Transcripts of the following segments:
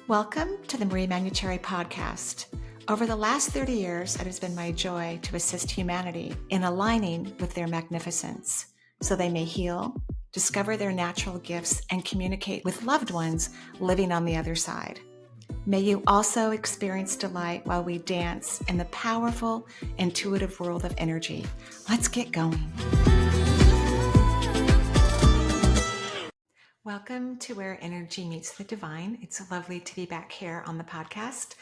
Welcome to the Manuchehri podcast. Over the last 30 years, it has been my joy to assist humanity in aligning with their magnificence so they may heal, discover their natural gifts, and communicate with loved ones living on the other side. May you also experience delight while we dance in the powerful, intuitive world of energy. Let's get going. Welcome to Where Energy Meets the Divine. It's lovely to be back here on the podcast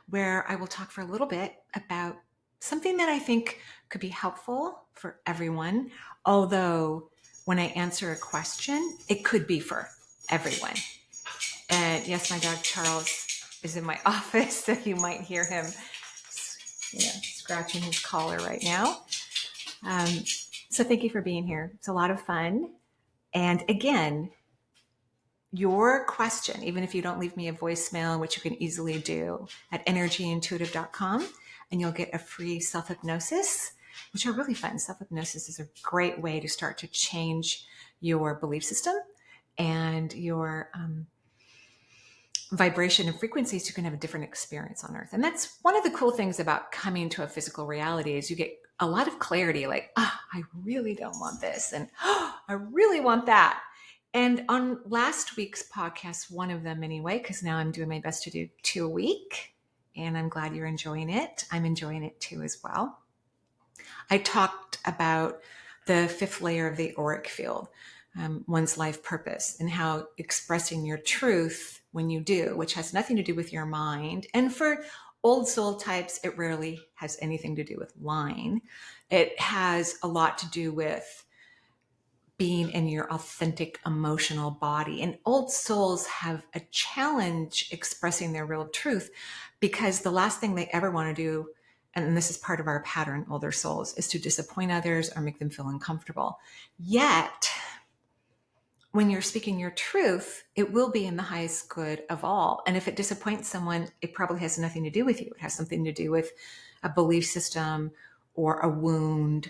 where I will talk for a little bit about something that I think could be helpful for everyone. Although when I answer a question, it could be for everyone. And yes, my dog Charles is in my office, so you might hear him scratching his collar right now. So thank you for being here. It's a lot of fun. And again, your question, even if you don't leave me a voicemail, which you can easily do at energyintuitive.com, and you'll get a free self-hypnosis, which are really fun. Self-hypnosis is a great way to start to change your belief system and your vibration and frequencies. You can have a different experience on Earth. And that's one of the cool things about coming to a physical reality is you get a lot of clarity, like, I really don't want this. And I really want that. And on last week's podcast, one of them anyway, because now I'm doing my best to do 2 a week, and I'm glad you're enjoying it. I'm enjoying it too as well. I talked about the 5th layer of the auric field, one's life purpose, and how expressing your truth when you do, which has nothing to do with your mind. And for old soul types, it rarely has anything to do with lying. It has a lot to do with being in your authentic emotional body. And old souls have a challenge expressing their real truth because the last thing they ever want to do, and this is part of our pattern, older souls, is to disappoint others or make them feel uncomfortable. Yet, when you're speaking your truth, it will be in the highest good of all. And if it disappoints someone, it probably has nothing to do with you. It has something to do with a belief system or a wound,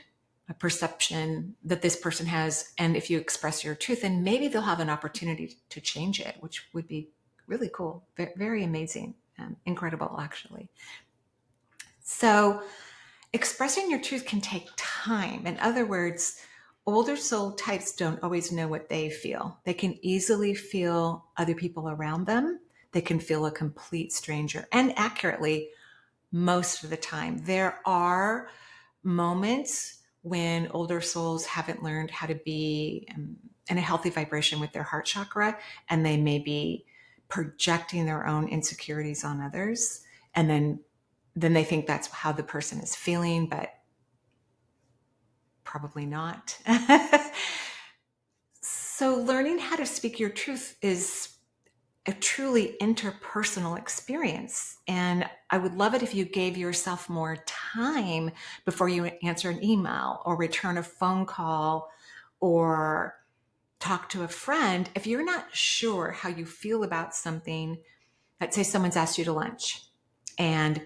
a perception that this person has. And if you express your truth, then maybe they'll have an opportunity to change it, which would be really cool. Very amazing. Incredible, actually. So expressing your truth can take time. In other words, older soul types don't always know what they feel. They can easily feel other people around them. They can feel a complete stranger. And accurately, most of the time, there are moments when older souls haven't learned how to be in a healthy vibration with their heart chakra, and they may be projecting their own insecurities on others. And then they think that's how the person is feeling, but probably not. So learning how to speak your truth is a truly interpersonal experience. And I would love it if you gave yourself more time before you answer an email or return a phone call or talk to a friend. If you're not sure how you feel about something, let's say someone's asked you to lunch, and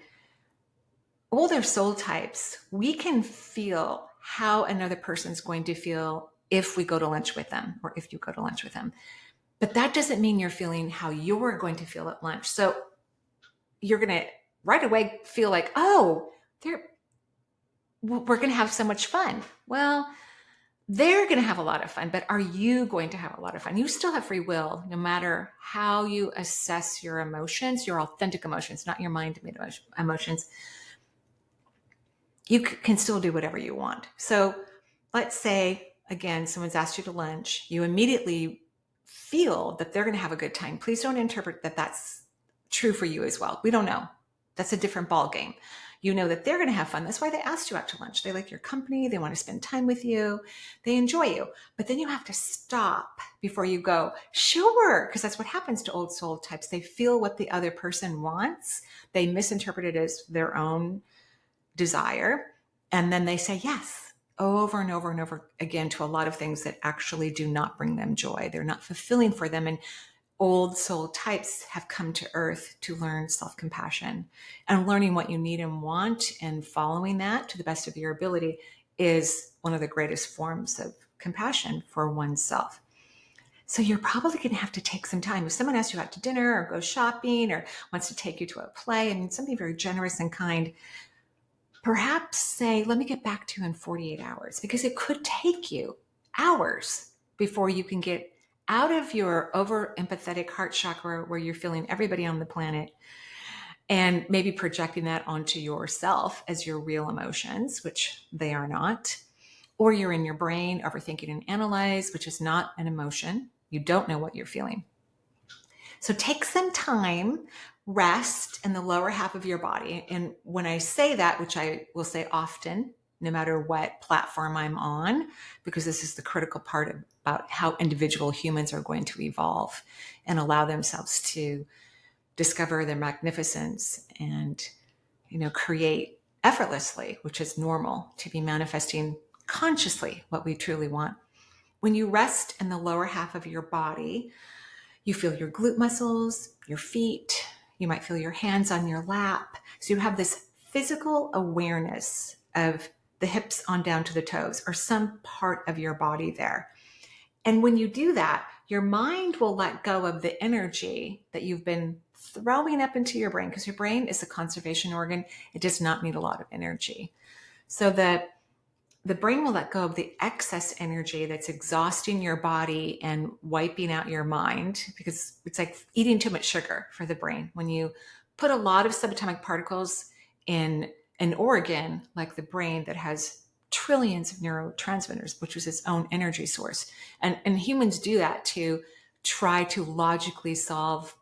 older soul types, we can feel how another person's going to feel if we go to lunch with them or if you go to lunch with them. But that doesn't mean you're feeling how you're going to feel at lunch. So you're going to right away feel like, we're going to have so much fun. Well, they're going to have a lot of fun, but are you going to have a lot of fun? You still have free will, no matter how you assess your emotions, your authentic emotions, not your mind-made emotions. You can still do whatever you want. So let's say, again, someone's asked you to lunch. You immediately feel that they're going to have a good time. Please don't interpret that that's true for you as well. We don't know. That's a different ball game. You know that they're going to have fun. That's why they asked you out to lunch. They like your company. They want to spend time with you. They enjoy you. But then you have to stop before you go, sure, because that's what happens to old soul types. They feel what the other person wants. They misinterpret it as their own desire. And then they say yes over and over and over again to a lot of things that actually do not bring them joy. They're not fulfilling for them. And old soul types have come to Earth to learn self-compassion, and learning what you need and want and following that to the best of your ability is one of the greatest forms of compassion for oneself. So you're probably going to have to take some time. If someone asks you out to dinner or go shopping or wants to take you to a play, I mean, something very generous and kind, perhaps say, let me get back to you in 48 hours, because it could take you hours before you can get out of your over empathetic heart chakra where you're feeling everybody on the planet and maybe projecting that onto yourself as your real emotions, which they are not. Or you're in your brain overthinking and analyze, which is not an emotion. You don't know what you're feeling. So take some time, rest in the lower half of your body. And when I say that, which I will say often, no matter what platform I'm on, because this is the critical part about how individual humans are going to evolve and allow themselves to discover their magnificence and, create effortlessly, which is normal, to be manifesting consciously what we truly want. When you rest in the lower half of your body, you feel your glute muscles, your feet, you might feel your hands on your lap. So you have this physical awareness of the hips on down to the toes, or some part of your body there. And when you do that, your mind will let go of the energy that you've been throwing up into your brain, because your brain is a conservation organ. It does not need a lot of energy. So the brain will let go of the excess energy that's exhausting your body and wiping out your mind, because it's like eating too much sugar for the brain. When you put a lot of subatomic particles in an organ like the brain that has trillions of neurotransmitters, which is its own energy source. And humans do that to try to logically solve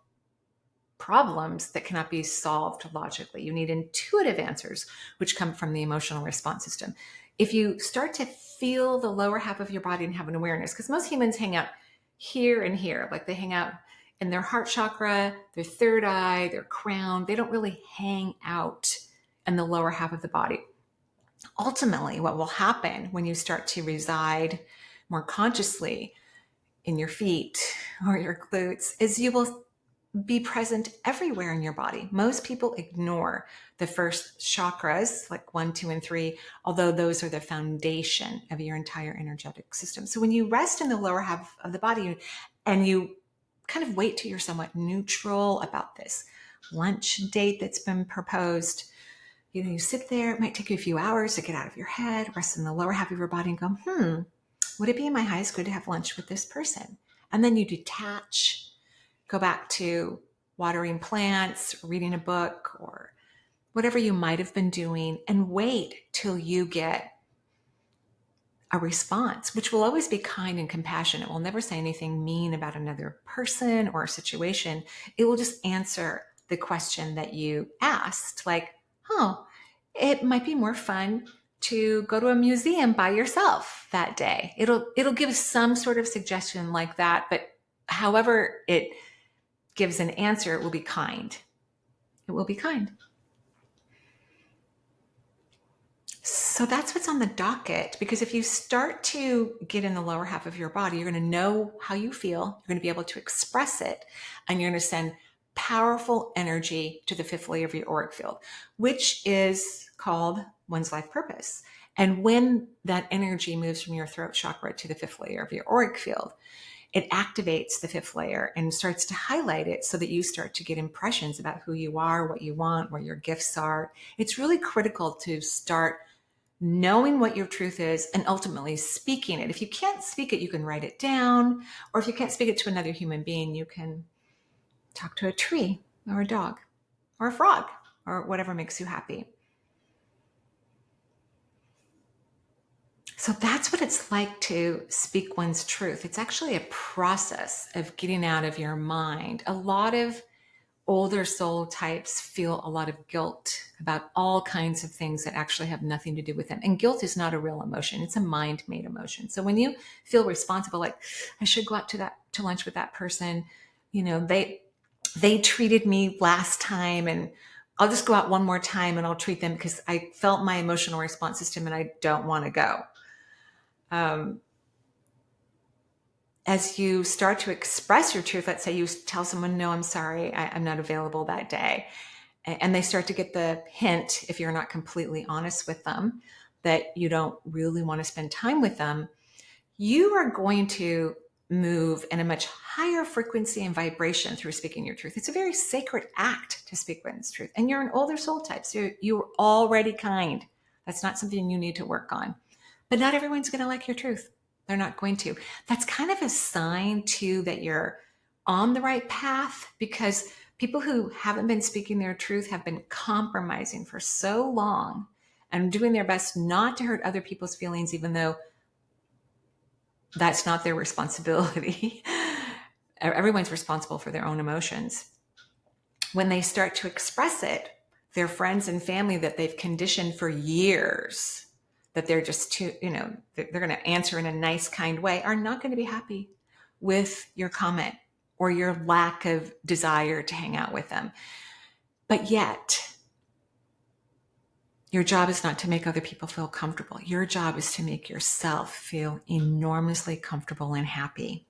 problems that cannot be solved logically. You need intuitive answers, which come from the emotional response system. If you start to feel the lower half of your body and have an awareness, because most humans hang out here and here, like they hang out in their heart chakra, their third eye, their crown. They don't really hang out in the lower half of the body. Ultimately, what will happen when you start to reside more consciously in your feet or your glutes is you will be present everywhere in your body. Most people ignore the first chakras, like 1, 2, and 3, although those are the foundation of your entire energetic system. So when you rest in the lower half of the body and you kind of wait till you're somewhat neutral about this lunch date that's been proposed, you sit there, it might take you a few hours to get out of your head, rest in the lower half of your body and go, would it be in my highest good to have lunch with this person? And then you detach, go back to watering plants, reading a book, or whatever you might have been doing, and wait till you get a response, which will always be kind and compassionate. It will never say anything mean about another person or a situation. It will just answer the question that you asked, like, it might be more fun to go to a museum by yourself that day. It'll give some sort of suggestion like that, but however it gives an answer, it will be kind. It will be kind. So that's what's on the docket, because if you start to get in the lower half of your body, you're going to know how you feel. You're going to be able to express it, and you're going to send powerful energy to the fifth layer of your auric field, which is called one's life purpose. And when that energy moves from your throat chakra to the fifth layer of your auric field, it activates the fifth layer and starts to highlight it so that you start to get impressions about who you are, what you want, where your gifts are. It's really critical to start knowing what your truth is and ultimately speaking it. If you can't speak it, you can write it down, or if you can't speak it to another human being, you can talk to a tree or a dog or a frog or whatever makes you happy. So that's what it's like to speak one's truth. It's actually a process of getting out of your mind. A lot of older soul types feel a lot of guilt about all kinds of things that actually have nothing to do with them. And guilt is not a real emotion. It's a mind-made emotion. So when you feel responsible, like, I should go out to lunch with that person, they treated me last time, and I'll just go out one more time and I'll treat them because I felt my emotional response system and I don't want to go. As you start to express your truth, let's say you tell someone, no, I'm sorry, I'm not available that day. And they start to get the hint, if you're not completely honest with them, that you don't really want to spend time with them. You are going to move in a much higher frequency and vibration through speaking your truth. It's a very sacred act to speak one's truth. And you're an older soul type, so you're already kind. That's not something you need to work on. But not everyone's going to like your truth. They're not going to. That's kind of a sign, too, that you're on the right path, because people who haven't been speaking their truth have been compromising for so long and doing their best not to hurt other people's feelings, even though that's not their responsibility. Everyone's responsible for their own emotions. When they start to express it, their friends and family that they've conditioned for years, that they're just too, they're going to answer in a nice, kind way, are not going to be happy with your comment or your lack of desire to hang out with them. But yet, your job is not to make other people feel comfortable. Your job is to make yourself feel enormously comfortable and happy.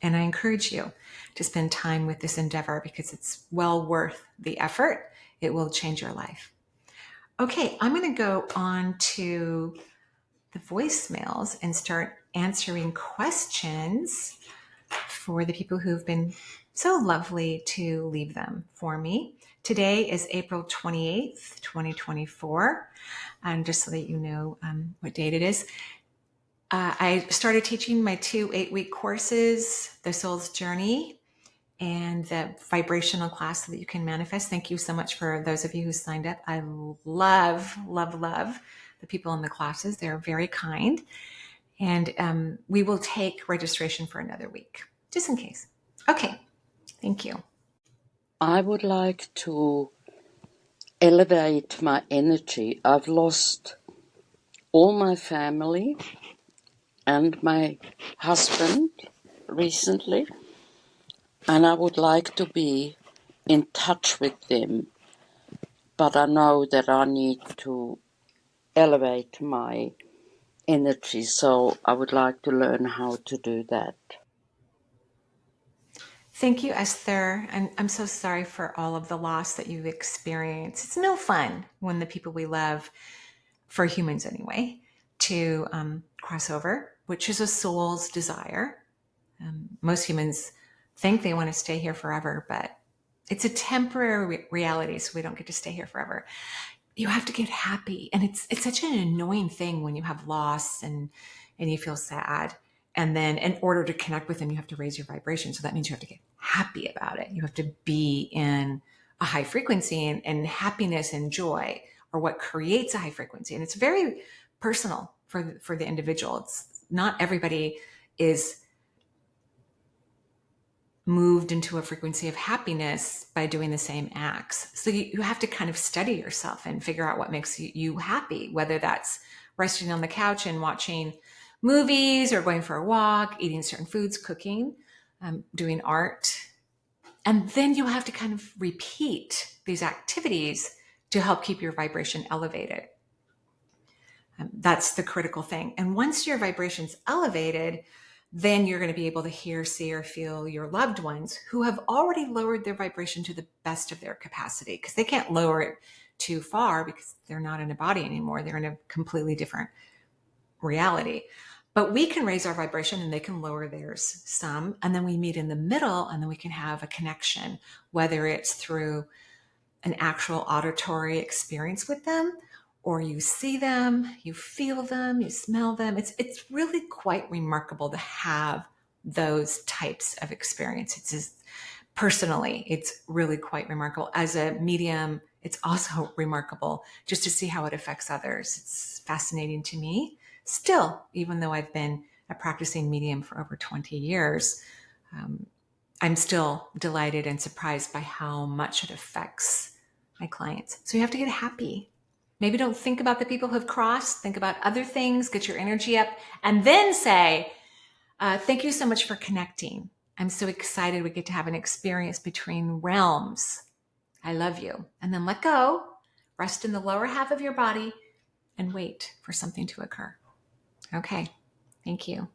And I encourage you to spend time with this endeavor because it's well worth the effort. It will change your life. Okay, I'm going to go on to the voicemails and start answering questions for the people who've been so lovely to leave them for me. Today is April 28th, 2024. And just so that you know what date it is, I started teaching my 2 8-week courses, The Soul's Journey and the vibrational class so that you can manifest. Thank you so much for those of you who signed up. I love, love, love the people in the classes. They're very kind. And we will take registration for another week, just in case. Okay, thank you. I would like to elevate my energy. I've lost all my family and my husband recently, and I would like to be in touch with them, but I know that I need to elevate my energy, so I would like to learn how to do that. Thank you, Esther. And I'm so sorry for all of the loss that you've experienced. It's no fun when the people we love, for humans anyway, to cross over, which is a soul's desire. Most humans think they want to stay here forever, but it's a temporary reality, so we don't get to stay here forever. You have to get happy. And it's such an annoying thing when you have loss and you feel sad. And then in order to connect with them, you have to raise your vibration. So that means you have to get happy about it. You have to be in a high frequency, and happiness and joy are what creates a high frequency. And it's very personal for the individual. It's not everybody is moved into a frequency of happiness by doing the same acts. So you have to kind of study yourself and figure out what makes you happy, whether that's resting on the couch and watching movies or going for a walk, eating certain foods, cooking, doing art. And then you have to kind of repeat these activities to help keep your vibration elevated. That's the critical thing. And once your vibration's elevated, then you're going to be able to hear, see, or feel your loved ones who have already lowered their vibration to the best of their capacity, because they can't lower it too far because they're not in a body anymore. They're in a completely different reality. But we can raise our vibration and they can lower theirs some. And then we meet in the middle, and then we can have a connection, whether it's through an actual auditory experience with them, or you see them, you feel them, you smell them. It's really quite remarkable to have those types of experiences. Personally, it's really quite remarkable. As a medium, it's also remarkable just to see how it affects others. It's fascinating to me. Still, even though I've been a practicing medium for over 20 years, I'm still delighted and surprised by how much it affects my clients. So you have to get happy. Maybe don't think about the people who have crossed. Think about other things, get your energy up, and then say, thank you so much for connecting. I'm so excited we get to have an experience between realms. I love you. And then let go, rest in the lower half of your body, and wait for something to occur. Okay, thank you.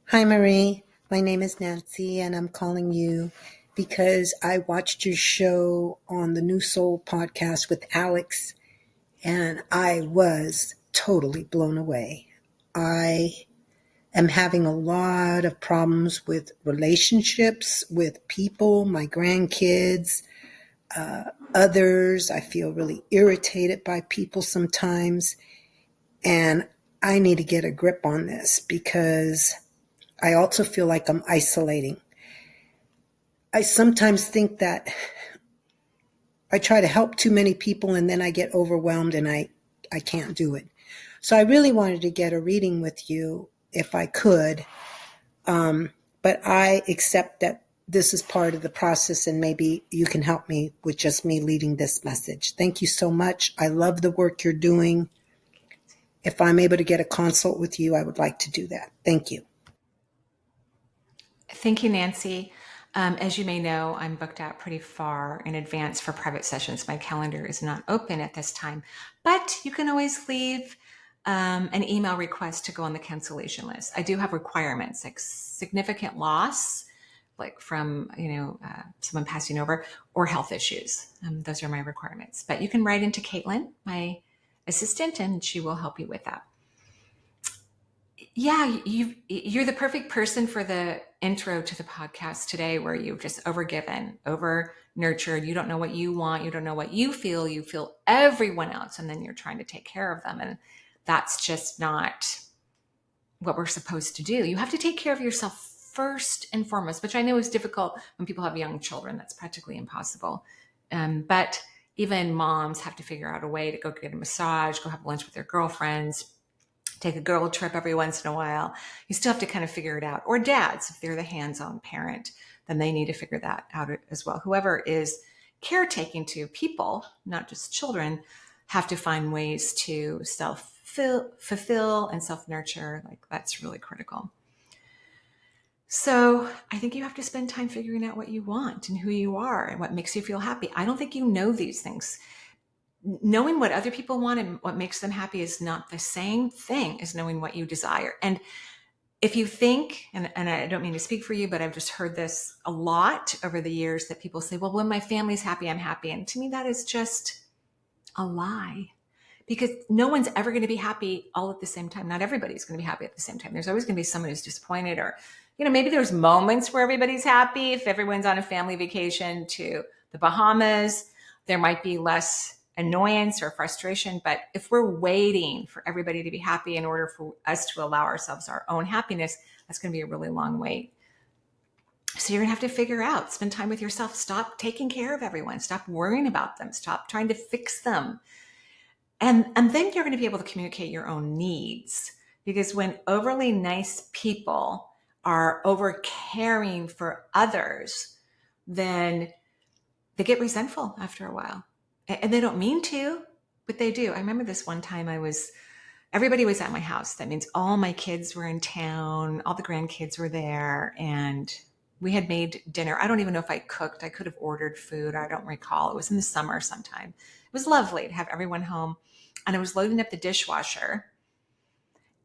Hi, Marie. My name is Nancy, and I'm calling you because I watched your show on the New Soul podcast with Alex, and I was totally blown away. I am having a lot of problems with relationships with people, my grandkids, others. I feel really irritated by people sometimes. And I need to get a grip on this because I also feel like I'm isolating. I sometimes think that I try to help too many people and then I get overwhelmed and I can't do it. So I really wanted to get a reading with you if I could. But I accept that this is part of the process and maybe you can help me with just me leading this message. Thank you so much. I love the work you're doing. If I'm able to get a consult with you, I would like to do that. Thank you. Thank you, Nancy. As you may know, I'm booked out pretty far in advance for private sessions. My calendar is not open at this time, but you can always leave an email request to go on the cancellation list. I do have requirements like significant loss, like from someone passing over, or health issues. Those are my requirements. But you can write into Caitlin, my assistant, and she will help you with that. Yeah, you're the perfect person for the intro to the podcast today, where you've just overgiven, over nurtured. You don't know what you want. You don't know what you feel everyone else. And then you're trying to take care of them. And that's just not what we're supposed to do. You have to take care of yourself first and foremost, which I know is difficult when people have young children. That's practically impossible. But even moms have to figure out a way to go get a massage, go have lunch with their girlfriends, take a girl trip every once in a while. You still have to kind of figure it out. Or dads, if they're the hands-on parent, then they need to figure that out as well. Whoever is caretaking to people, not just children, have to find ways to self-fulfill and self-nurture. Like, that's really critical. So I think you have to spend time figuring out what you want and who you are and what makes you feel happy. I don't think you know these things. Knowing what other people want and what makes them happy is not the same thing as knowing what you desire. And if you think, and I don't mean to speak for you, but I've just heard this a lot over the years, that people say, well, when my family's happy, I'm happy. And to me, that is just a lie, because no one's ever going to be happy all at the same time. Not everybody's going to be happy at the same time. There's always going to be someone who's disappointed, or, maybe there's moments where everybody's happy. If everyone's on a family vacation to the Bahamas, there might be less annoyance or frustration. But if we're waiting for everybody to be happy in order for us to allow ourselves our own happiness, that's going to be a really long wait. So you're going to have to figure out, spend time with yourself. Stop taking care of everyone. Stop worrying about them. Stop trying to fix them. And then you're going to be able to communicate your own needs. Because when overly nice people are over caring for others, then they get resentful after a while. And they don't mean to, but they do. I remember this one time everybody was at my house. That means all my kids were in town, all the grandkids were there, and we had made dinner. I don't even know if I cooked. I could have ordered food. I don't recall. It was in the summer sometime. It was lovely to have everyone home. And I was loading up the dishwasher,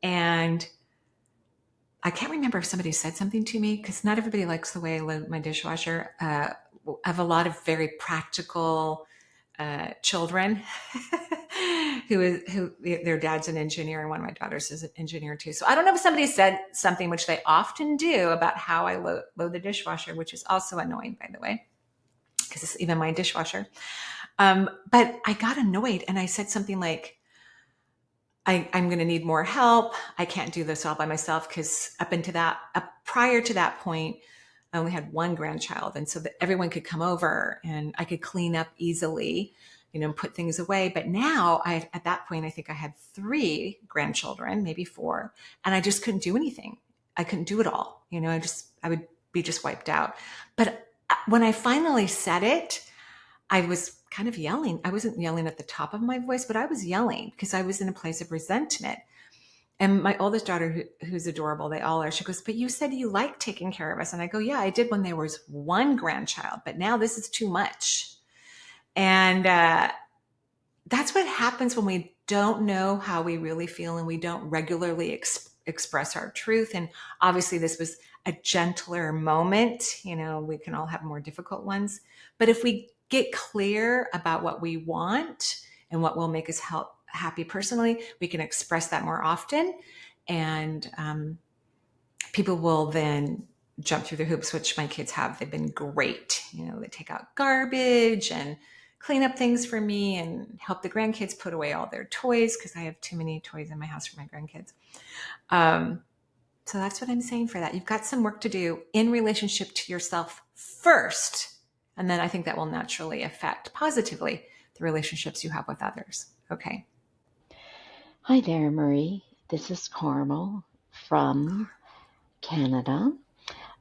and I can't remember if somebody said something to me, because not everybody likes the way I load my dishwasher. I have a lot of very practical children who their dad's an engineer, and one of my daughters is an engineer too. So I don't know if somebody said something, which they often do, about how I load the dishwasher, which is also annoying, by the way, because it's even my dishwasher. But I got annoyed, and I said something like, I'm going to need more help. I can't do this all by myself, because prior to that point, I only had one grandchild. And so that everyone could come over and I could clean up easily, put things away. But now at that point, I think I had 3 grandchildren, maybe 4, and I just couldn't do anything. I couldn't do it all. I would be just wiped out. But when I finally said it, I was kind of yelling. I wasn't yelling at the top of my voice, but I was yelling because I was in a place of resentment. And my oldest daughter, who's adorable, they all are, she goes, but you said you like taking care of us. And I go, yeah, I did when there was one grandchild, but now this is too much. And that's what happens when we don't know how we really feel and we don't regularly express our truth. And obviously this was a gentler moment. We can all have more difficult ones. But if we get clear about what we want and what will make us happy personally, we can express that more often. And people will then jump through the hoops, which my kids have. They've been great. They take out garbage and clean up things for me and help the grandkids put away all their toys because I have too many toys in my house for my grandkids. So that's what I'm saying for that. You've got some work to do in relationship to yourself first. And then I think that will naturally affect positively the relationships you have with others. Okay. Hi there, Marie. This is Carmel from Canada.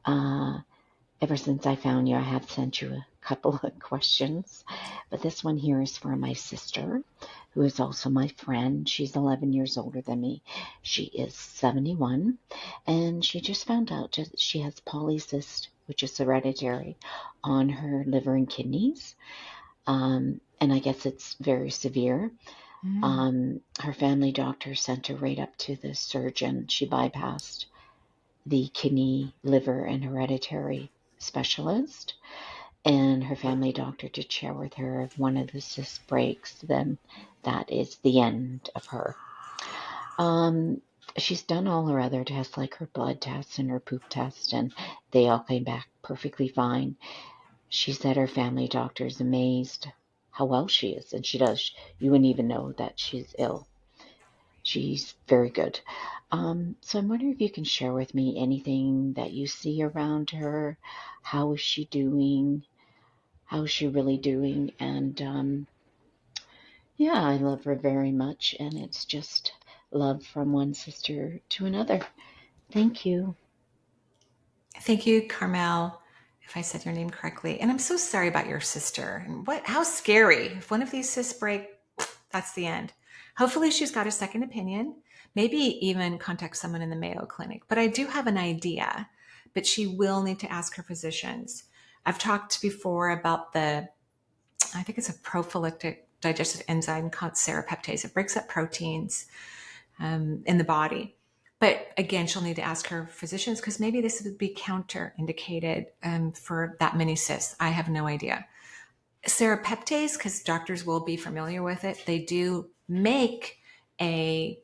Ever since I found you, I have sent you a couple of questions, but this one here is for my sister, who is also my friend. She's 11 years older than me. She is 71, and she just found out that she has polycyst, which is hereditary, on her liver and kidneys. And I guess it's very severe. Her family doctor sent her right up to the surgeon. She bypassed the kidney, liver, and hereditary specialist. And her family doctor did share with her if one of the cysts breaks, then that is the end of her. She's done all her other tests, like her blood tests and her poop test, and they all came back perfectly fine. She said her family doctor is amazed how well she is, and she does. You wouldn't even know that she's ill. She's very good. So I'm wondering if you can share with me anything that you see around her. How is she doing? How is she really doing? And yeah, I love her very much, and it's just love from one sister to another. Thank you. Thank you, Carmel, if I said your name correctly. And I'm so sorry about your sister. And how scary. If one of these cysts break, that's the end. Hopefully she's got a second opinion, maybe even contact someone in the Mayo Clinic. But I do have an idea, but she will need to ask her physicians. I've talked before about I think it's a prophylactic digestive enzyme called serrapeptase. It breaks up proteins in the body. But again, she'll need to ask her physicians because maybe this would be counterindicated for that many cysts. I have no idea. Serrapeptase, because doctors will be familiar with it, they do make a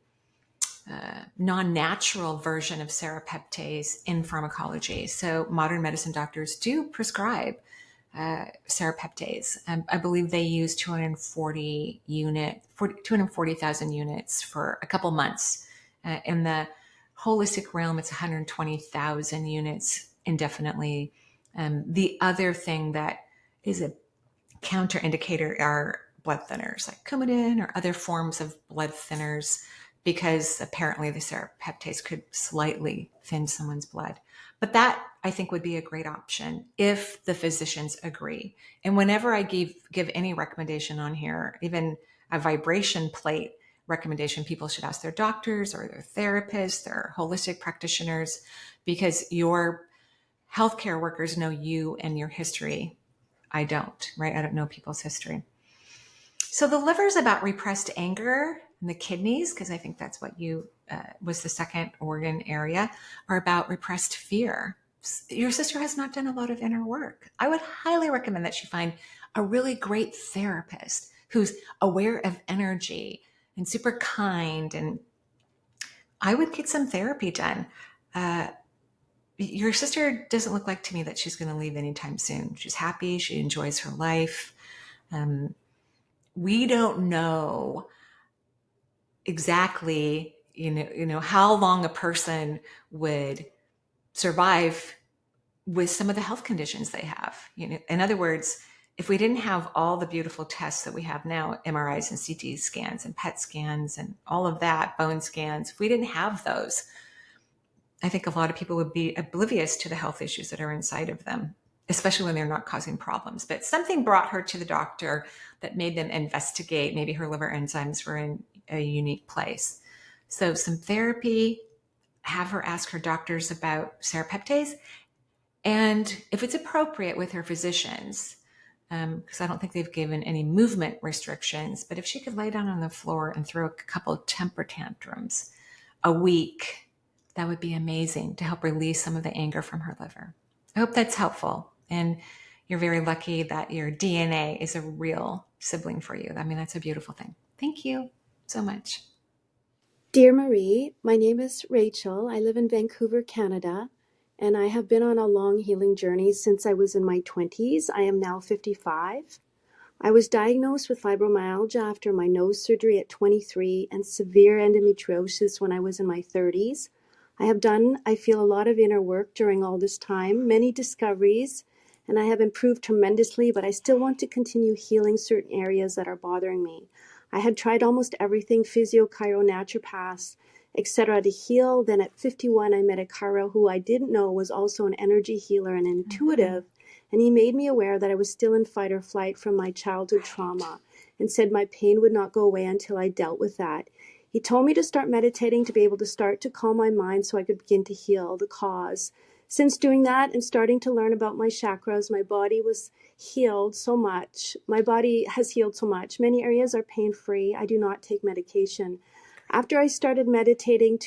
non-natural version of serrapeptase in pharmacology. So modern medicine doctors do prescribe serrapeptase. I believe they use 240,000 units for a couple months. In the holistic realm, it's 120,000 units indefinitely. The other thing that is a counterindicator are blood thinners like Coumadin or other forms of blood thinners, because apparently the serrapeptase could slightly thin someone's blood. But that, I think, would be a great option if the physicians agree. And whenever I give any recommendation on here, even a vibration plate recommendation, people should ask their doctors or their therapists, their holistic practitioners, because your healthcare workers know you and your history. I don't, right? I don't know people's history. So the liver is about repressed anger, and the kidneys, because I think that's what you was the second organ area, are about repressed fear. Your sister has not done a lot of inner work. I would highly recommend that she find a really great therapist who's aware of energy and super kind. And I would get some therapy done. Your sister doesn't look like to me that she's going to leave anytime soon. She's happy. She enjoys her life. We don't know exactly, how long a person would survive with some of the health conditions they have. In other words, if we didn't have all the beautiful tests that we have now, MRIs and CT scans and PET scans and all of that, bone scans, if we didn't have those, I think a lot of people would be oblivious to the health issues that are inside of them, especially when they're not causing problems. But something brought her to the doctor that made them investigate. Maybe her liver enzymes were in a unique place. So some therapy, have her ask her doctors about serrapeptase. And if it's appropriate with her physicians, because I don't think they've given any movement restrictions, but if she could lay down on the floor and throw a couple of temper tantrums a week, that would be amazing to help release some of the anger from her liver. I hope that's helpful. And you're very lucky that your DNA is a real sibling for you. I mean, that's a beautiful thing. Thank you so much. Dear Marie, my name is Rachel. I live in Vancouver, Canada, and I have been on a long healing journey since I was in my 20s. I am now 55. I was diagnosed with fibromyalgia after my nose surgery at 23 and severe endometriosis when I was in my 30s. I feel, a lot of inner work during all this time, many discoveries, and I have improved tremendously, but I still want to continue healing certain areas that are bothering me. I had tried almost everything, physio, chiro, naturopaths, etc. to heal. Then at 51, I met a chiro who I didn't know was also an energy healer and intuitive. And he made me aware that I was still in fight or flight from my childhood trauma and said my pain would not go away until I dealt with that. He told me to start meditating to be able to start to calm my mind so I could begin to heal the cause. Since doing that and starting to learn about my chakras, my body was healed so much. My body has healed so much. Many areas are pain-free. I do not take medication. After I started meditating,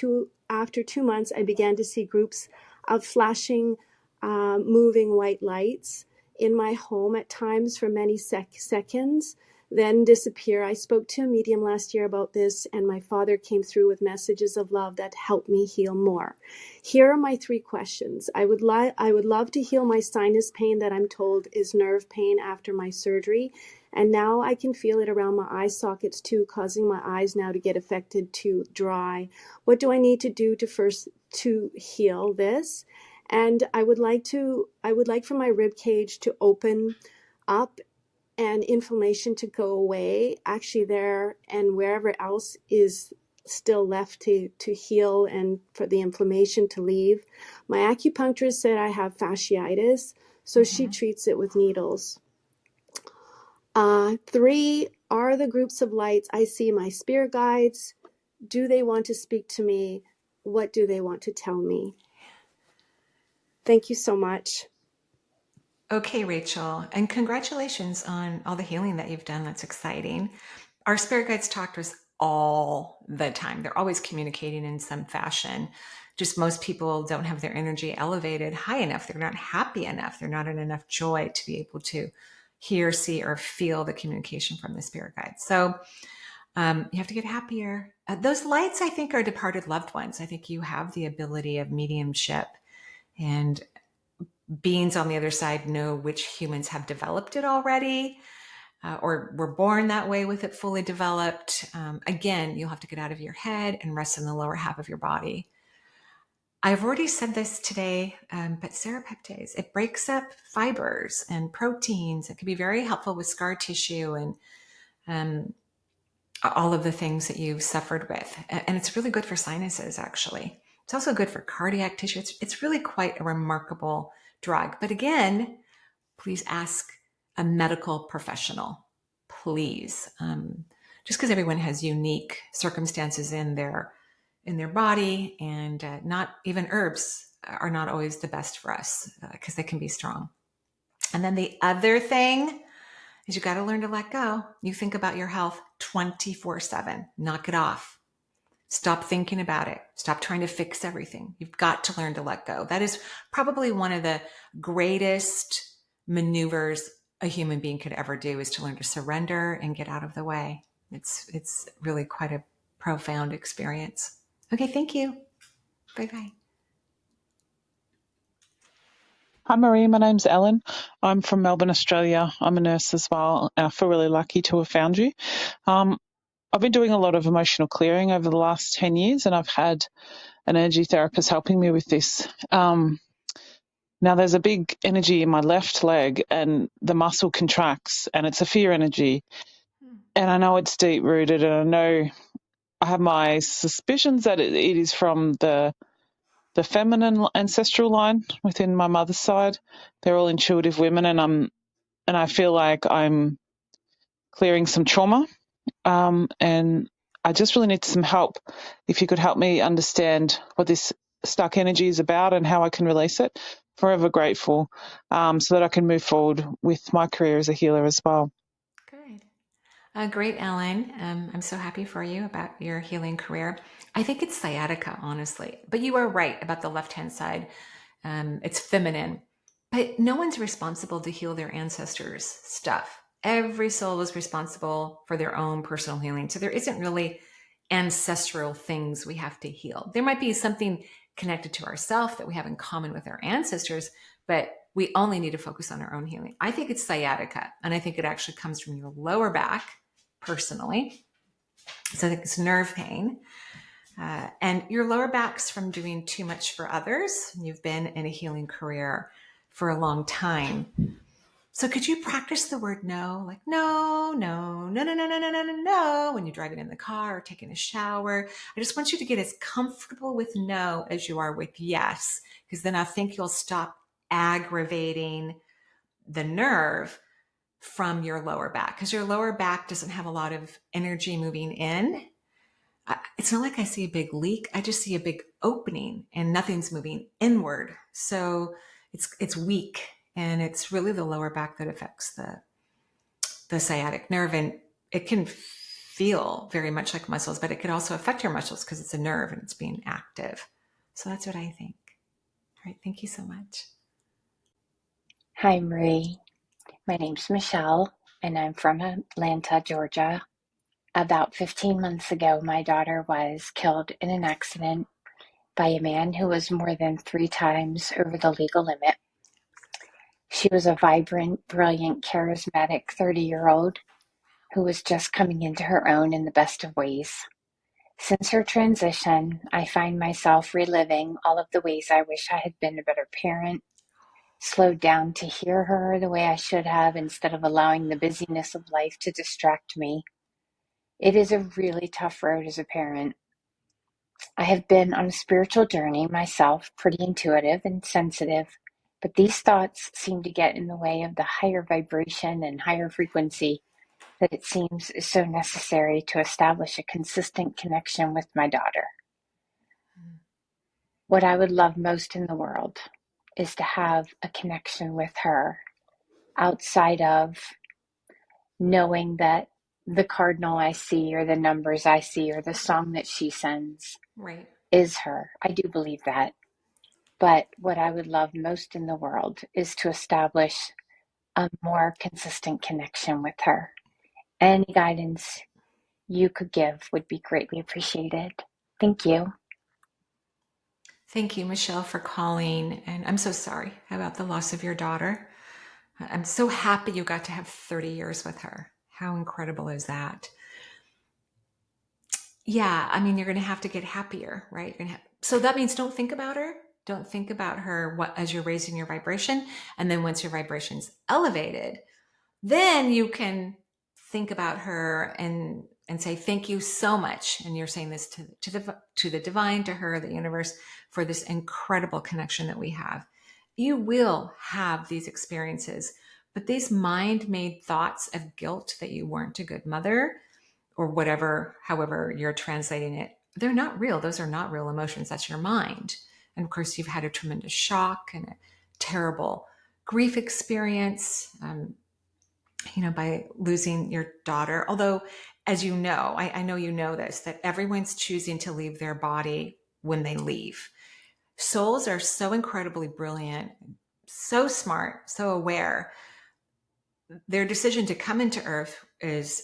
after 2 months, I began to see groups of flashing, moving white lights in my home at times for many seconds, then disappear. I spoke to a medium last year about this, and my father came through with messages of love that helped me heal more. Here are my 3 questions. I would love to heal my sinus pain that I'm told is nerve pain after my surgery. And now I can feel it around my eye sockets too, causing my eyes now to get affected to dry. What do I need to do to heal this? And I would like for my rib cage to open up and inflammation to go away, actually there and wherever else is still left to heal and for the inflammation to leave. My acupuncturist said I have fasciitis, so she treats it with needles. 3 are the groups of lights. I see my spirit guides. Do they want to speak to me? What do they want to tell me? Thank you so much. Okay, Rachel, and congratulations on all the healing that you've done. That's exciting. Our spirit guides talk to us all the time. They're always communicating in some fashion. Just most people don't have their energy elevated high enough. They're not happy enough. They're not in enough joy to be able to hear, see, or feel the communication from the spirit guides. So you have to get happier. Those lights, I think, are departed loved ones. I think you have the ability of mediumship, and beings on the other side know which humans have developed it already, or were born that way with it fully developed. Again, you'll have to get out of your head and rest in the lower half of your body. I've already said this today, but serapeptase, it breaks up fibers and proteins. It can be very helpful with scar tissue and all of the things that you've suffered with. And it's really good for sinuses, actually. It's also good for cardiac tissue. It's really quite a remarkable drug. But again, please ask a medical professional, please. Just because everyone has unique circumstances in their body, and not even herbs are not always the best for us because they can be strong. And then the other thing is you got to learn to let go. You think about your health 24/7. Knock it off. Stop thinking about it. Stop trying to fix everything. You've got to learn to let go. That is probably one of the greatest maneuvers a human being could ever do, is to learn to surrender and get out of the way. It's really quite a profound experience. Okay, thank you. Bye-bye. Hi, Marie. My name's Ellen. I'm from Melbourne, Australia. I'm a nurse as well, and I feel really lucky to have found you. I've been doing a lot of emotional clearing over the last 10 years, and I've had an energy therapist helping me with this. Now, there's a big energy in my left leg, and the muscle contracts, and it's a fear energy. And I know it's deep-rooted, and I know I have my suspicions that it is from the feminine ancestral line within my mother's side. They're all intuitive women, and I feel like I'm clearing some trauma, and I just really need some help. If you could help me understand what this stuck energy is about and how I can release it, forever grateful, so that I can move forward with my career as a healer as well. Good. Great, Ellen. I'm so happy for you about your healing career. I think it's sciatica, honestly, but you are right about the left-hand side. It's feminine, but no one's responsible to heal their ancestors' stuff. Every soul is responsible for their own personal healing. So there isn't really ancestral things we have to heal. There might be something connected to ourselves that we have in common with our ancestors, but we only need to focus on our own healing. I think it's sciatica, and I think it actually comes from your lower back, personally. So I think it's nerve pain. And your lower back's from doing too much for others. You've been in a healing career for a long time. So could you practice the word no? Like no, no, no, no, no, no, no, no, no, no, when you're driving in the car or taking a shower. I just want you to get as comfortable with no as you are with yes, because then I think you'll stop aggravating the nerve from your lower back, because your lower back doesn't have a lot of energy moving in. It's not like I see a big leak. I just see a big opening and nothing's moving inward. So it's weak, and it's really the lower back that affects the sciatic nerve. And it can feel very much like muscles, but it could also affect your muscles because it's a nerve and it's being active. So that's what I think. All right. Thank you so much. Hi, Marie. My name's Michelle, and I'm from Atlanta, Georgia. About 15 months ago, my daughter was killed in an accident by a man who was more than 3 times over the legal limit. She was a vibrant, brilliant, charismatic 30-year-old who was just coming into her own in the best of ways. Since her transition, I find myself reliving all of the ways I wish I had been a better parent, slowed down to hear her the way I should have instead of allowing the busyness of life to distract me. It is a really tough road as a parent. I have been on a spiritual journey myself, pretty intuitive and sensitive, but these thoughts seem to get in the way of the higher vibration and higher frequency that it seems is so necessary to establish a consistent connection with my daughter. What I would love most in the world is to have a connection with her outside of knowing that the cardinal I see or the numbers I see or the song that she sends Right. is her. I do believe that. But what I would love most in the world is to establish a more consistent connection with her. Any guidance you could give would be greatly appreciated. Thank you. Thank you, Michelle, for calling. And I'm so sorry about the loss of your daughter. I'm so happy you got to have 30 years with her. How incredible is that? Yeah, I mean, you're going to have to get happier, right? So that means don't think about her. Don't think about her as you're raising your vibration. And then once your vibration's elevated, then you can think about her and say, thank you so much. And you're saying this to the divine, to her, the universe, for this incredible connection that we have. You will have these experiences, but these mind-made thoughts of guilt that you weren't a good mother or whatever, however you're translating it, they're not real. Those are not real emotions. That's your mind. And of course, you've had a tremendous shock and a terrible grief experience, by losing your daughter. Although, as you know, I know you know this, that everyone's choosing to leave their body when they leave. Souls are so incredibly brilliant, so smart, so aware. Their decision to come into Earth is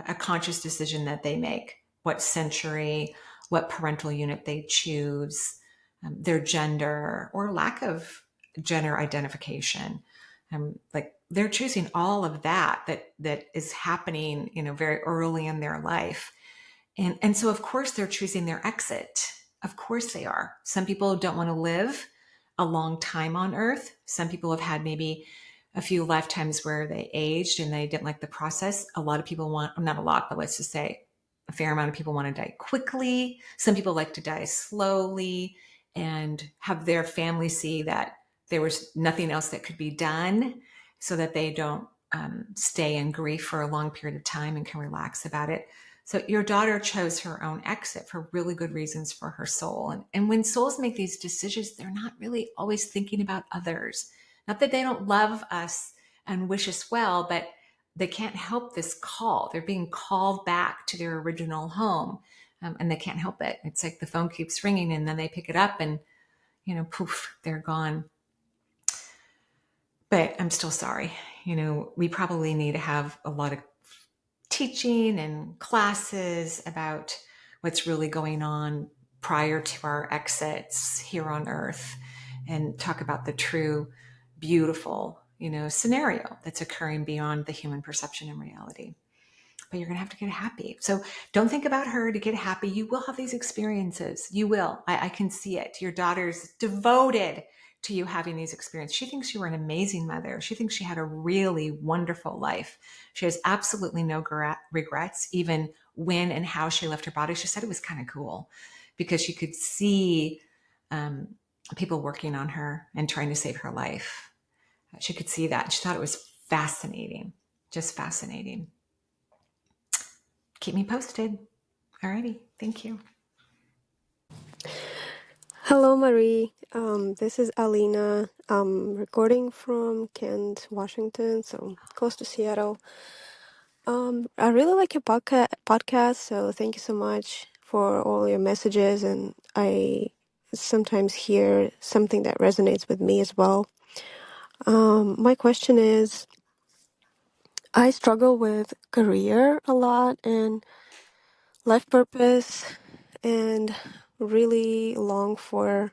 a conscious decision that they make. What century, what parental unit they choose, their gender or lack of gender identification. Like they're choosing all of that is happening, very early in their life. And so of course they're choosing their exit. Of course they are. Some people don't want to live a long time on Earth. Some people have had maybe a few lifetimes where they aged and they didn't like the process. A lot of people not a lot, but let's just say a fair amount of people want to die quickly. Some people like to die slowly and have their family see that there was nothing else that could be done so that they don't stay in grief for a long period of time and can relax about it. So your daughter chose her own exit for really good reasons for her soul. And when souls make these decisions, they're not really always thinking about others. Not that they don't love us and wish us well, but they can't help this call. They're being called back to their original home, and they can't help it. It's like the phone keeps ringing and then they pick it up and, poof, they're gone. But I'm still sorry. We probably need to have a lot of teaching and classes about what's really going on prior to our exits here on Earth, and talk about the true, beautiful, scenario that's occurring beyond the human perception and reality. But you're going to have to get happy. So don't think about her to get happy. You will have these experiences. You will. I can see it. Your daughter's devoted to you having these experiences. She thinks you were an amazing mother. She thinks she had a really wonderful life. She has absolutely no regrets, even when and how she left her body. She said it was kind of cool because she could see people working on her and trying to save her life. She could see that. She thought it was fascinating, just fascinating. Keep me posted. Alrighty. Thank you. Hello, Marie. This is Alina. I'm recording from Kent, Washington, so close to Seattle. I really like your podcast, so thank you so much for all your messages, and I sometimes hear something that resonates with me as well. My question is, I struggle with career a lot and life purpose, and really long for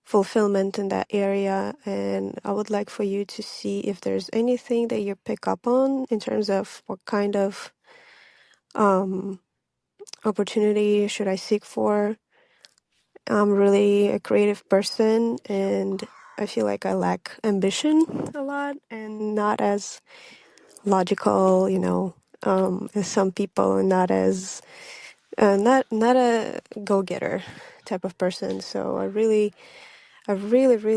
fulfillment in that area, and I would like for you to see if there's anything that you pick up on in terms of what kind of opportunity should I seek for. I'm really a creative person, and I feel like I lack ambition a lot and not as logical, as some people, and not as not a go-getter type of person. So I really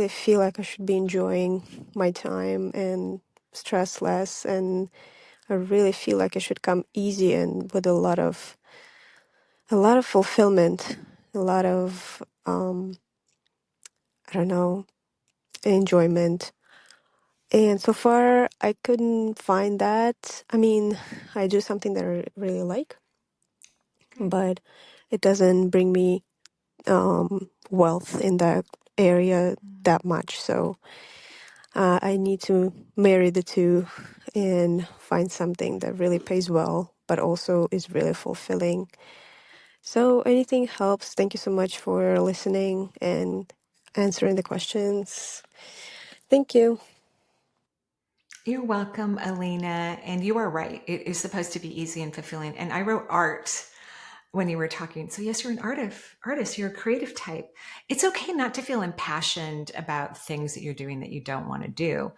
feel like I should be enjoying my time and stress less, and I really feel like it should come easy and with a lot of fulfillment, a lot of I don't know, enjoyment. And so far, I couldn't find that. I mean, I do something that I really like, but it doesn't bring me wealth in that area that much. So I need to marry the two and find something that really pays well, but also is really fulfilling. So anything helps. Thank you so much for listening and answering the questions. Thank you. You're welcome, Alina. And you are right. It is supposed to be easy and fulfilling. And I wrote art when you were talking. So yes, you're an artist. You're a creative type. It's okay not to feel impassioned about things that you're doing that you don't want to do.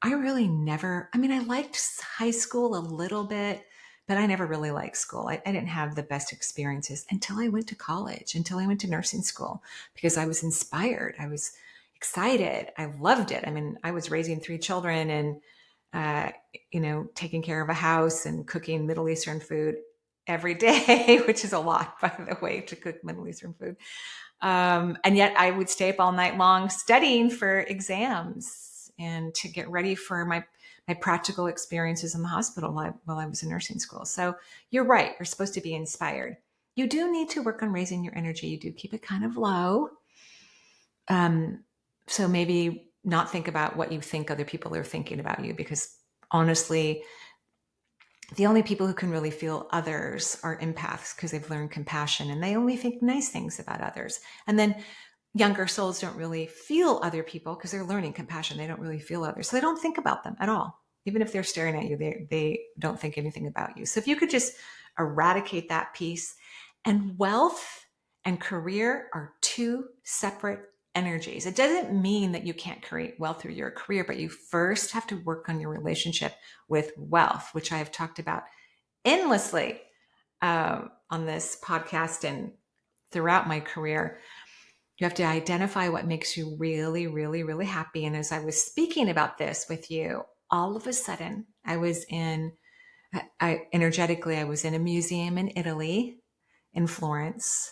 I really never, I liked high school a little bit, but I never really liked school. I didn't have the best experiences until I went to college, until I went to nursing school, because I was inspired. I was excited. I loved it. I was raising 3 children and, taking care of a house and cooking Middle Eastern food every day, which is a lot, by the way, to cook Middle Eastern food. And yet I would stay up all night long studying for exams and to get ready for my practical experiences in the hospital while I was in nursing school. So you're right. You're supposed to be inspired. You do need to work on raising your energy. You do keep it kind of low. So maybe not think about what you think other people are thinking about you, because honestly, the only people who can really feel others are empaths, because they've learned compassion and they only think nice things about others. And then younger souls don't really feel other people because they're learning compassion. They don't really feel others. So they don't think about them at all. Even if they're staring at you, they don't think anything about you. So if you could just eradicate that piece. And wealth and career are 2 separate energies. It doesn't mean that you can't create wealth through your career, but you first have to work on your relationship with wealth, which I have talked about endlessly on this podcast and throughout my career. You have to identify what makes you really, really, really happy. And as I was speaking about this with you, all of a sudden I was energetically, I was in a museum in Italy, in Florence,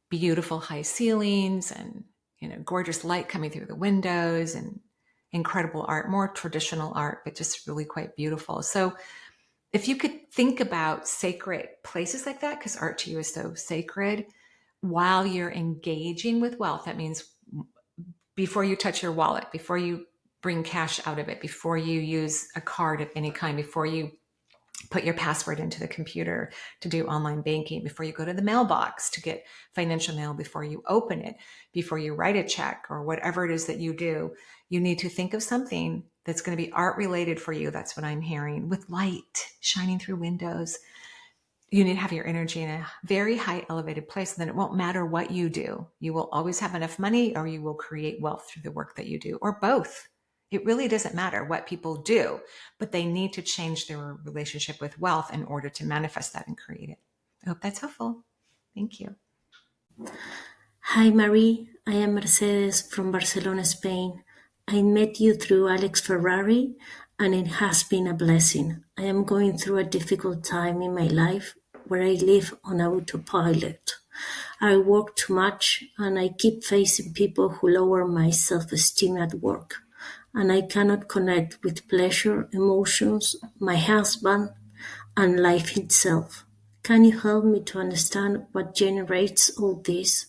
beautiful high ceilings and, gorgeous light coming through the windows and incredible art, more traditional art, but just really quite beautiful. So if you could think about sacred places like that, because art to you is so sacred, while you're engaging with wealth, that means before you touch your wallet, before you bring cash out of it, before you use a card of any kind, before you put your password into the computer to do online banking, before you go to the mailbox to get financial mail, before you open it, before you write a check or whatever it is that you do, you need to think of something that's going to be art related for you. That's what I'm hearing, with light shining through windows. You need to have your energy in a very high elevated place. And then it won't matter what you do. You will always have enough money, or you will create wealth through the work that you do, or both. It really doesn't matter what people do, but they need to change their relationship with wealth in order to manifest that and create it. I hope that's helpful. Thank you. Hi, Marie. I am Mercedes from Barcelona, Spain. I met you through Alex Ferrari, and it has been a blessing. I am going through a difficult time in my life where I live on autopilot. I work too much, and I keep facing people who lower my self-esteem at work, and I cannot connect with pleasure, emotions, my husband, and life itself. Can you help me to understand what generates all this?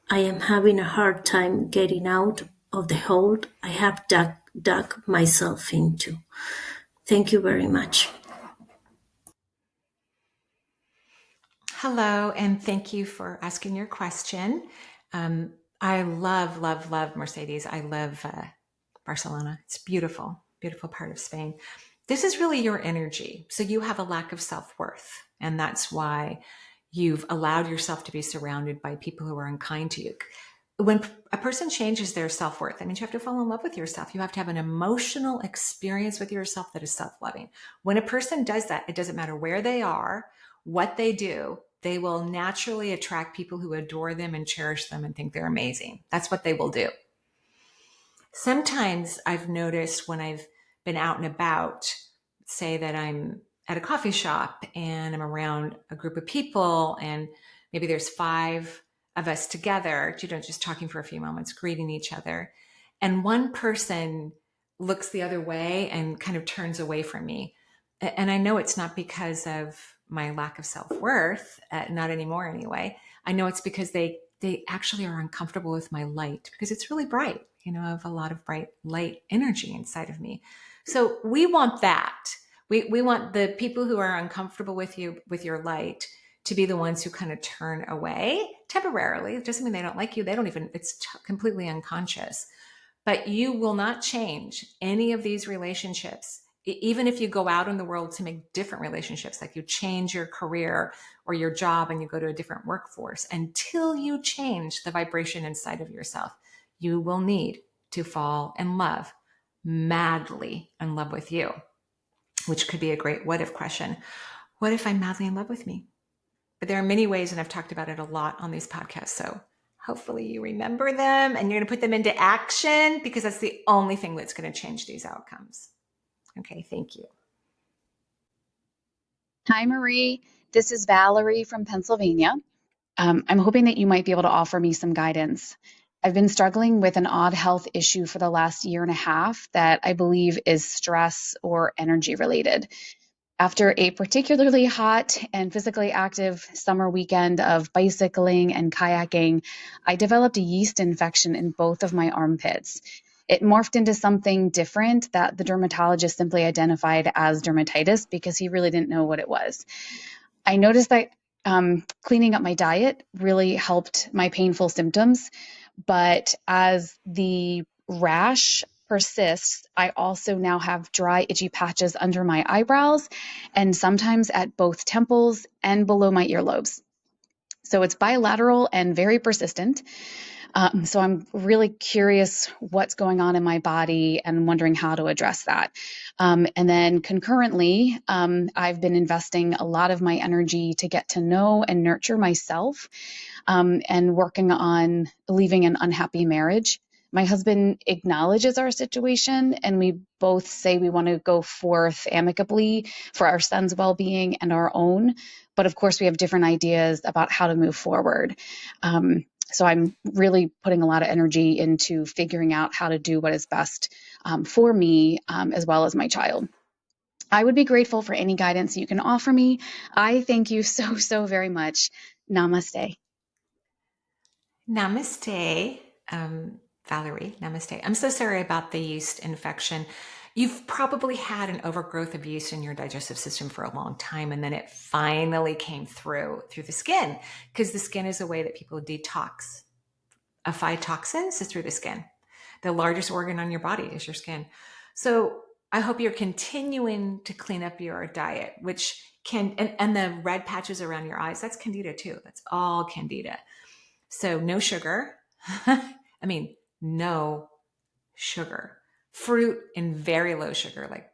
I am having a hard time getting out of the hole I have dug myself into. Thank you very much. Hello, and thank you for asking your question. I love Mercedes. I love Barcelona. It's beautiful, beautiful part of Spain. This is really your energy. So you have a lack of self-worth, and that's why you've allowed yourself to be surrounded by people who are unkind to you. When a person changes their self-worth, that means you have to fall in love with yourself. You have to have an emotional experience with yourself that is self-loving. When a person does that, it doesn't matter where they are, what they do, they will naturally attract people who adore them and cherish them and think they're amazing. That's what they will do. Sometimes I've noticed when I've been out and about, say that I'm at a coffee shop and I'm around a group of people, and maybe there's 5 of us together, just talking for a few moments, greeting each other. And one person looks the other way and kind of turns away from me. And I know it's not because of my lack of self-worth, not anymore anyway. I know it's because they actually are uncomfortable with my light, because it's really bright. I have a lot of bright light energy inside of me. So we want that. We want the people who are uncomfortable with you, with your light, to be the ones who kind of turn away temporarily. It doesn't mean they don't like you. It's completely unconscious. But you will not change any of these relationships. Even if you go out in the world to make different relationships, like you change your career or your job and you go to a different workforce, until you change the vibration inside of yourself, you will need to fall in love, madly in love with you, which could be a great what if question. What if I'm madly in love with me? But there are many ways, and I've talked about it a lot on these podcasts. So hopefully you remember them and you're going to put them into action, because that's the only thing that's going to change these outcomes. Okay, thank you. Hi, Marie. This is Valerie from Pennsylvania. I'm hoping that you might be able to offer me some guidance. I've been struggling with an odd health issue for the last year and a half that I believe is stress or energy related. After a particularly hot and physically active summer weekend of bicycling and kayaking, I developed a yeast infection in both of my armpits. It morphed into something different that the dermatologist simply identified as dermatitis because he really didn't know what it was. I noticed that cleaning up my diet really helped my painful symptoms, but as the rash persists, I also now have dry, itchy patches under my eyebrows and sometimes at both temples and below my earlobes. So it's bilateral and very persistent. So I'm really curious what's going on in my body and wondering how to address that. And then concurrently, I've been investing a lot of my energy to get to know and nurture myself, and working on leaving an unhappy marriage. My husband acknowledges our situation, and we both say we want to go forth amicably for our son's well-being and our own. But of course, we have different ideas about how to move forward. So I'm really putting a lot of energy into figuring out how to do what is best for me, as well as my child. I would be grateful for any guidance you can offer me. I thank you so very much. Namaste. Namaste, Valerie. Namaste. I'm so sorry about the yeast infection. You've probably had an overgrowth of yeast in your digestive system for a long time, and then it finally came through the skin, because the skin is a way that people detoxify toxins is through the skin. The largest organ on your body is your skin. So I hope you're continuing to clean up your diet, which can, and the red patches around your eyes, that's candida too. That's all candida. So no sugar. I mean, no sugar. Fruit in very low sugar, like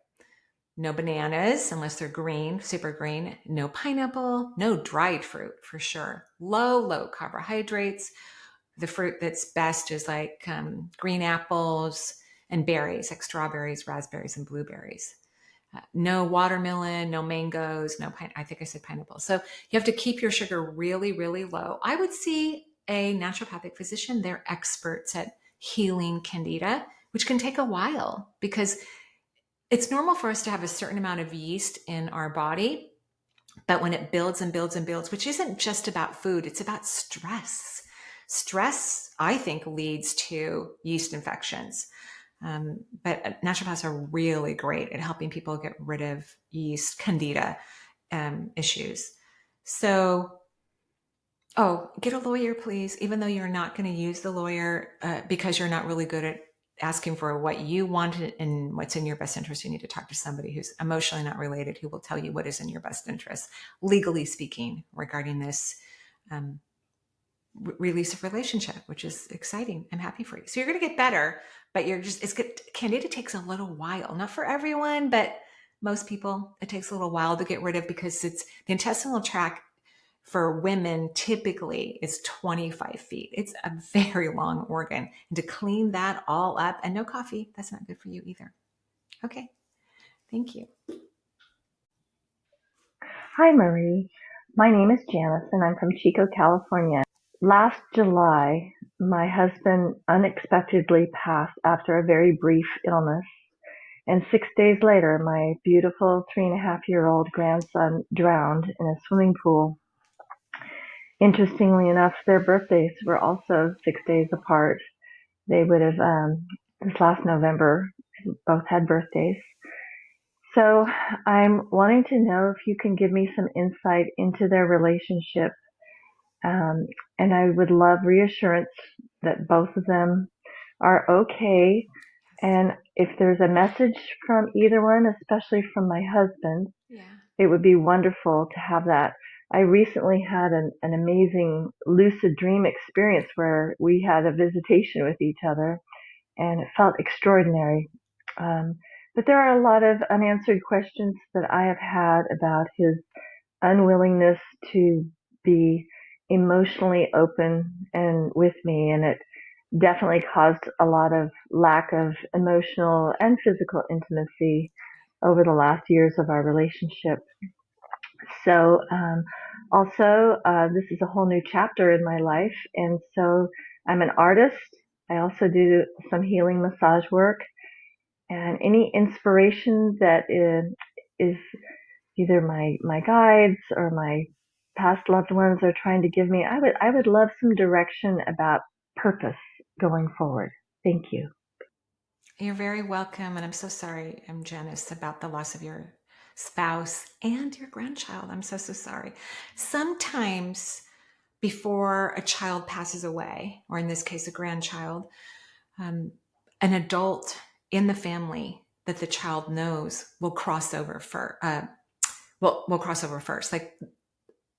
no bananas unless they're green, super green, no pineapple, no dried fruit for sure. Low carbohydrates. The fruit that's best is like green apples and berries, like strawberries, raspberries, and blueberries. No watermelon, no mangoes, no I think I said pineapple. So you have to keep your sugar really, really low. I would see a naturopathic physician. They're experts at healing candida, which can take a while because it's normal for us to have a certain amount of yeast in our body. But when it builds and builds and builds, which isn't just about food, it's about stress. Stress, I think, leads to yeast infections. But naturopaths are really great at helping people get rid of yeast, candida issues. So, get a lawyer, please, even though you're not going to use the lawyer because you're not really good at asking for what you want and what's in your best interest. You need to talk to somebody who's emotionally not related, who will tell you what is in your best interest, legally speaking, regarding this release of relationship, which is exciting. I'm happy for you. So you're going to get better, but it's good. Candida takes a little while, not for everyone, but most people, it takes a little while to get rid of because it's the intestinal tract for women typically is 25 feet. It's a very long organ. And to clean that all up, and no coffee, that's not good for you either. Okay. Thank you. Hi, Marie. My name is Janice, and I'm from Chico, California. Last July, my husband unexpectedly passed after a very brief illness. And 6 days later, my beautiful 3.5-year-old grandson drowned in a swimming pool. Interestingly enough, their birthdays were also 6 days apart. They would have, this last November, both had birthdays. So I'm wanting to know if you can give me some insight into their relationship. And I would love reassurance that both of them are okay. And if there's a message from either one, especially from my husband, it would be wonderful to have that. I recently had an amazing lucid dream experience where we had a visitation with each other, and it felt extraordinary. But there are a lot of unanswered questions that I have had about his unwillingness to be emotionally open and with me, and it definitely caused a lot of lack of emotional and physical intimacy over the last years of our relationship. So also, this is a whole new chapter in my life, and so I'm an artist. I also do some healing massage work, and any inspiration that is either my guides or my past loved ones are trying to give me, I would love some direction about purpose going forward. Thank you. You're very welcome. And I'm so sorry, I'm Janice, about the loss of your spouse and your grandchild. I'm so sorry. Sometimes before a child passes away, or in this case, a grandchild, an adult in the family that the child knows will cross over will cross over first. Like,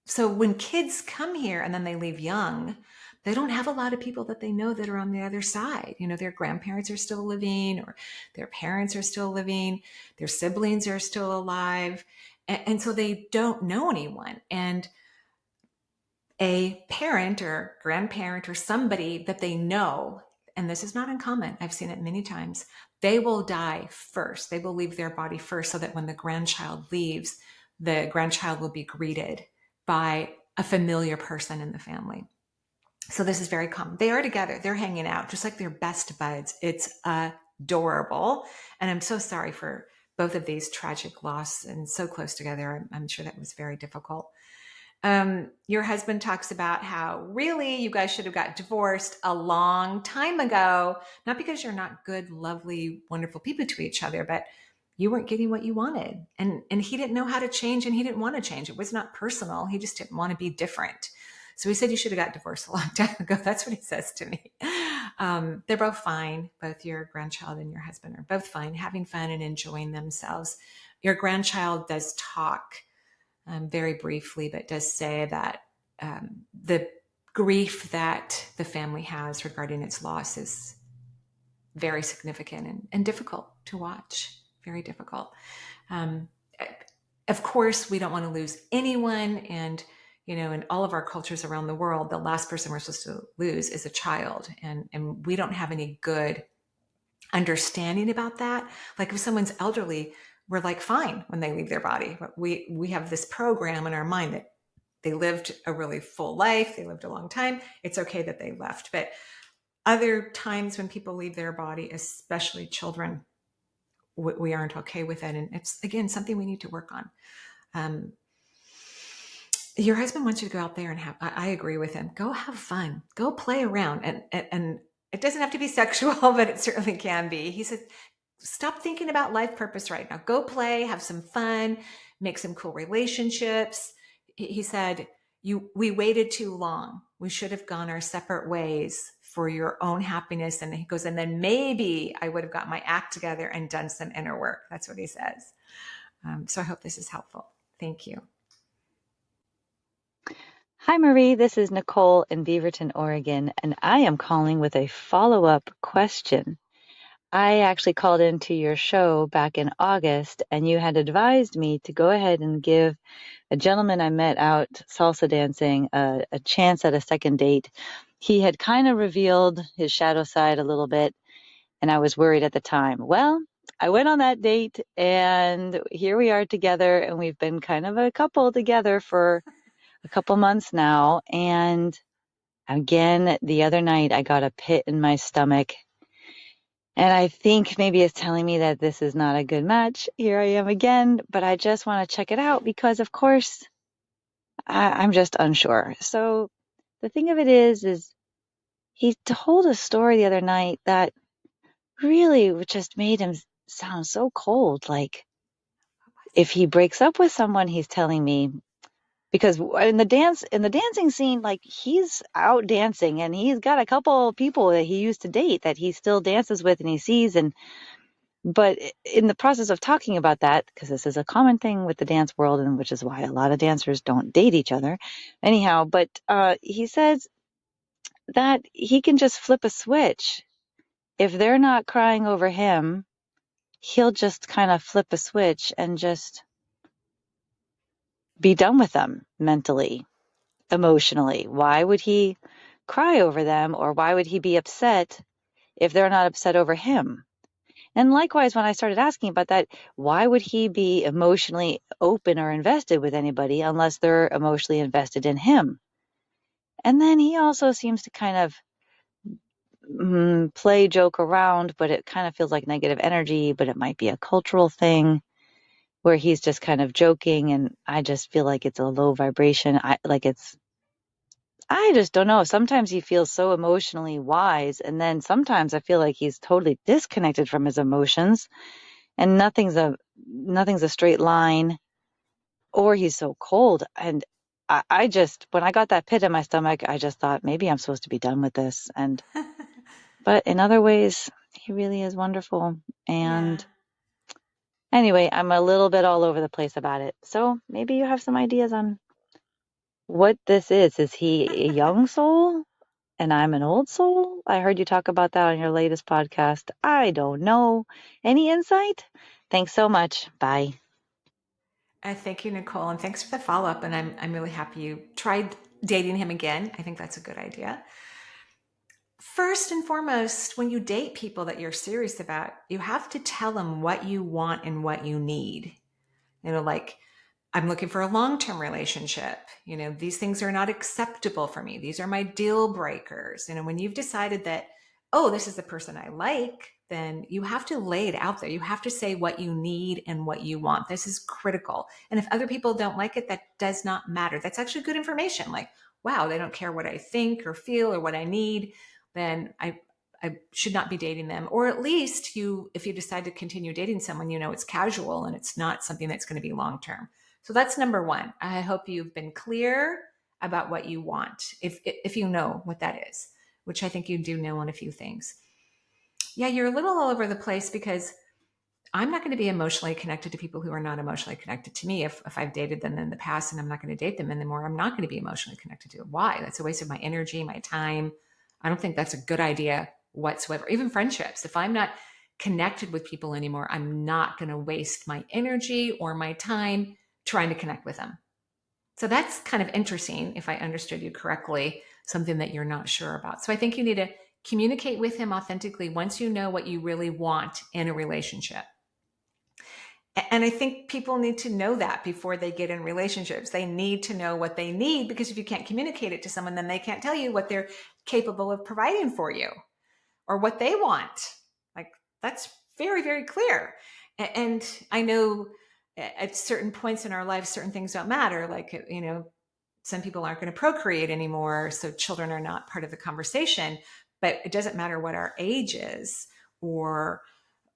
so when kids come here and then they leave young, they don't have a lot of people that they know that are on the other side. You know, their grandparents are still living, or their parents are still living, their siblings are still alive. And so they don't know anyone. And a parent or grandparent or somebody that they know, and this is not uncommon, I've seen it many times, they will die first. They will leave their body first so that when the grandchild leaves, the grandchild will be greeted by a familiar person in the family. So this is very common. They are together. They're hanging out just like they're best buds. It's adorable. And I'm so sorry for both of these tragic loss and so close together. I'm sure that was very difficult. Your husband talks about how really you guys should have got divorced a long time ago, not because you're not good, lovely, wonderful people to each other, but you weren't getting what you wanted. And he didn't know how to change, and he didn't want to change. It was not personal. He just didn't want to be different. So he said you should have got divorced a long time ago. That's what he says to me. They're both fine. Both your grandchild and your husband are both fine, having fun and enjoying themselves. Your grandchild does talk very briefly, but does say that the grief that the family has regarding its loss is very significant and difficult to watch. Very difficult. Um, of course, we don't want to lose anyone. And, in all of our cultures around the world, the last person we're supposed to lose is a child. And we don't have any good understanding about that. Like if someone's elderly, we're like fine when they leave their body. But we have this program in our mind that they lived a really full life, they lived a long time. It's okay that they left. But other times when people leave their body, especially children, we aren't okay with it. And it's, again, something we need to work on. Your husband wants you to go out there and I agree with him. Go have fun, go play around. And it doesn't have to be sexual, but it certainly can be. He said, stop thinking about life purpose right now. Go play, have some fun, make some cool relationships. He said, we waited too long. We should have gone our separate ways for your own happiness. And he goes, and then maybe I would have got my act together and done some inner work. That's what he says. So I hope this is helpful. Thank you. Hi, Marie. This is Nicole in Beaverton, Oregon, and I am calling with a follow-up question. I actually called into your show back in August, and you had advised me to go ahead and give a gentleman I met out salsa dancing a chance at a second date. He had kind of revealed his shadow side a little bit, and I was worried at the time. Well, I went on that date, and here we are together, and we've been kind of a couple together for a couple months now. And again, the other night, I got a pit in my stomach. And I think maybe it's telling me that this is not a good match. Here I am again, but I just want to check it out because, of course, I'm just unsure. So the thing of it is he told a story the other night that really just made him sound so cold. Like if he breaks up with someone, he's telling me, because in the dancing scene, like he's out dancing and he's got a couple people that he used to date that he still dances with and he sees. But in the process of talking about that, because this is a common thing with the dance world, and which is why a lot of dancers don't date each other anyhow, but he says that he can just flip a switch. If they're not crying over him, he'll just kind of flip a switch and just be done with them mentally, emotionally. Why would he cry over them, or why would he be upset if they're not upset over him? And likewise, when I started asking about that, why would he be emotionally open or invested with anybody unless they're emotionally invested in him? And then he also seems to kind of play, joke around, but it kind of feels like negative energy, but it might be a cultural thing where he's just kind of joking. And I just feel like it's a low vibration. I just don't know. Sometimes he feels so emotionally wise. And then sometimes I feel like he's totally disconnected from his emotions and nothing's a straight line, or he's so cold. And I just, when I got that pit in my stomach, I just thought maybe I'm supposed to be done with this. But in other ways, he really is wonderful. And anyway, I'm a little bit all over the place about it. So maybe you have some ideas on what this is. Is he a young soul and I'm an old soul? I heard you talk about that on your latest podcast. I don't know. Any insight? Thanks so much. Bye. Thank you, Nicole, and thanks for the follow-up. And I'm really happy you tried dating him again. I think that's a good idea. First and foremost, when you date people that you're serious about, you have to tell them what you want and what you need. Like, I'm looking for a long-term relationship. These things are not acceptable for me. These are my deal breakers. When you've decided that oh, this is the person I like, then you have to lay it out there. You have to say what you need and what you want. This is critical. And if other people don't like it, that does not matter. That's actually good information. Like, wow, they don't care what I think or feel or what I need, then I should not be dating them. Or at least if you decide to continue dating someone, you know it's casual and it's not something that's going to be long term. So that's number one. I hope you've been clear about what you want, if you know what that is, which I think you do know on a few things. Yeah, you're a little all over the place because I'm not going to be emotionally connected to people who are not emotionally connected to me. If I've dated them in the past and I'm not going to date them anymore, I'm not going to be emotionally connected to it. Why? That's a waste of my energy, my time. I don't think that's a good idea whatsoever. Even friendships. If I'm not connected with people anymore, I'm not going to waste my energy or my time trying to connect with them. So that's kind of interesting, if I understood you correctly, something that you're not sure about. So I think you need to communicate with him authentically once you know what you really want in a relationship. And I think people need to know that before they get in relationships. They need to know what they need, because if you can't communicate it to someone, then they can't tell you what they're capable of providing for you or what they want. Like, that's very, very clear. And I know at certain points in our lives, certain things don't matter. Like, some people aren't going to procreate anymore, so children are not part of the conversation. But it doesn't matter what our age is or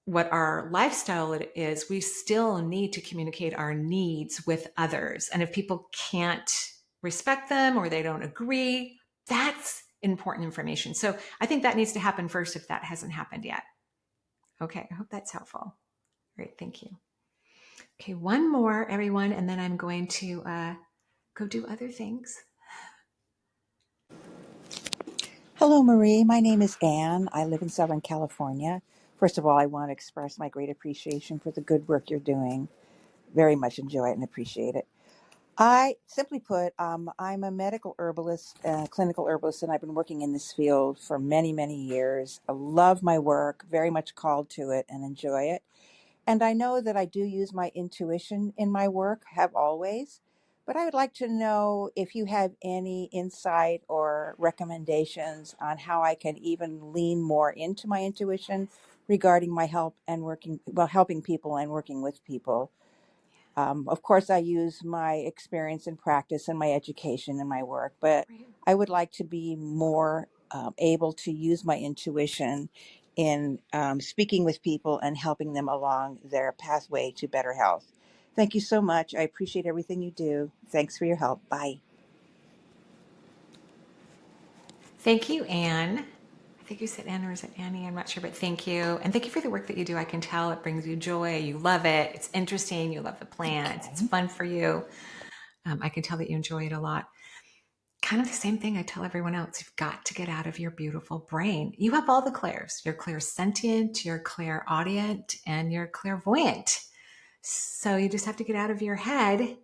what our lifestyle is, we still need to communicate our needs with others. And if people can't respect them or they don't agree, that's important information. So I think that needs to happen first if that hasn't happened yet. Okay, I hope that's helpful. Great, thank you. Okay, one more, everyone, and then I'm going to go do other things. Hello, Marie. My name is Anne. I live in Southern California. First of all, I want to express my great appreciation for the good work you're doing. Very much enjoy it and appreciate it. Simply put, I'm a medical herbalist, clinical herbalist, and I've been working in this field for many, many years. I love my work, very much called to it and enjoy it. And I know that I do use my intuition in my work, have always. But I would like to know if you have any insight or recommendations on how I can even lean more into my intuition regarding my help and helping people and working with people. Of course, I use my experience and practice and my education in my work, but Right. I would like to be more able to use my intuition in speaking with people and helping them along their pathway to better health. Thank you so much. I appreciate everything you do. Thanks for your help. Bye. Thank you, Anne. I think you said Anne, or is it Annie? I'm not sure, but thank you. And thank you for the work that you do. I can tell it brings you joy. You love it. It's interesting. You love the plants. It's Okay. fun for you. I can tell that you enjoy it a lot. Kind of the same thing I tell everyone else. You've got to get out of your beautiful brain. You have all the clairs. You're clairsentient, you're clairaudient, and you're clairvoyant. So you just have to get out of your head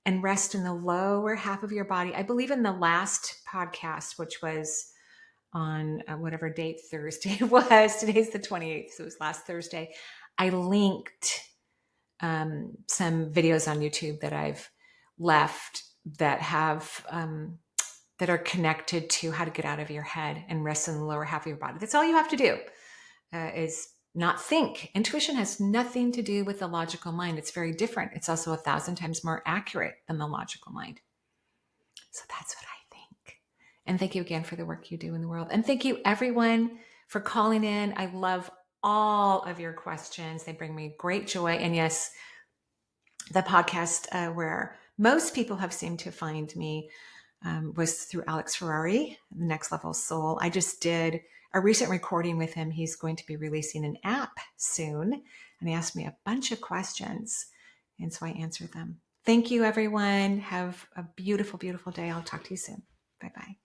and rest in the lower half of your body. I believe in the last podcast, which was on whatever date Thursday was. Today's the 28th, so it was last Thursday. I linked some videos on YouTube that I've left that have that are connected to how to get out of your head and rest in the lower half of your body. That's all you have to do, is not think. Intuition has nothing to do with the logical mind. It's very different. It's also 1,000 times more accurate than the logical mind. So that's what I think. And thank you again for the work you do in the world. And thank you, everyone, for calling in. I love all of your questions. They bring me great joy. And yes, the podcast where most people have seemed to find me was through Alex Ferrari, The Next Level Soul. I just did a recent recording with him. He's going to be releasing an app soon. And he asked me a bunch of questions. And so I answered them. Thank you, everyone. Have a beautiful, beautiful day. I'll talk to you soon. Bye-bye.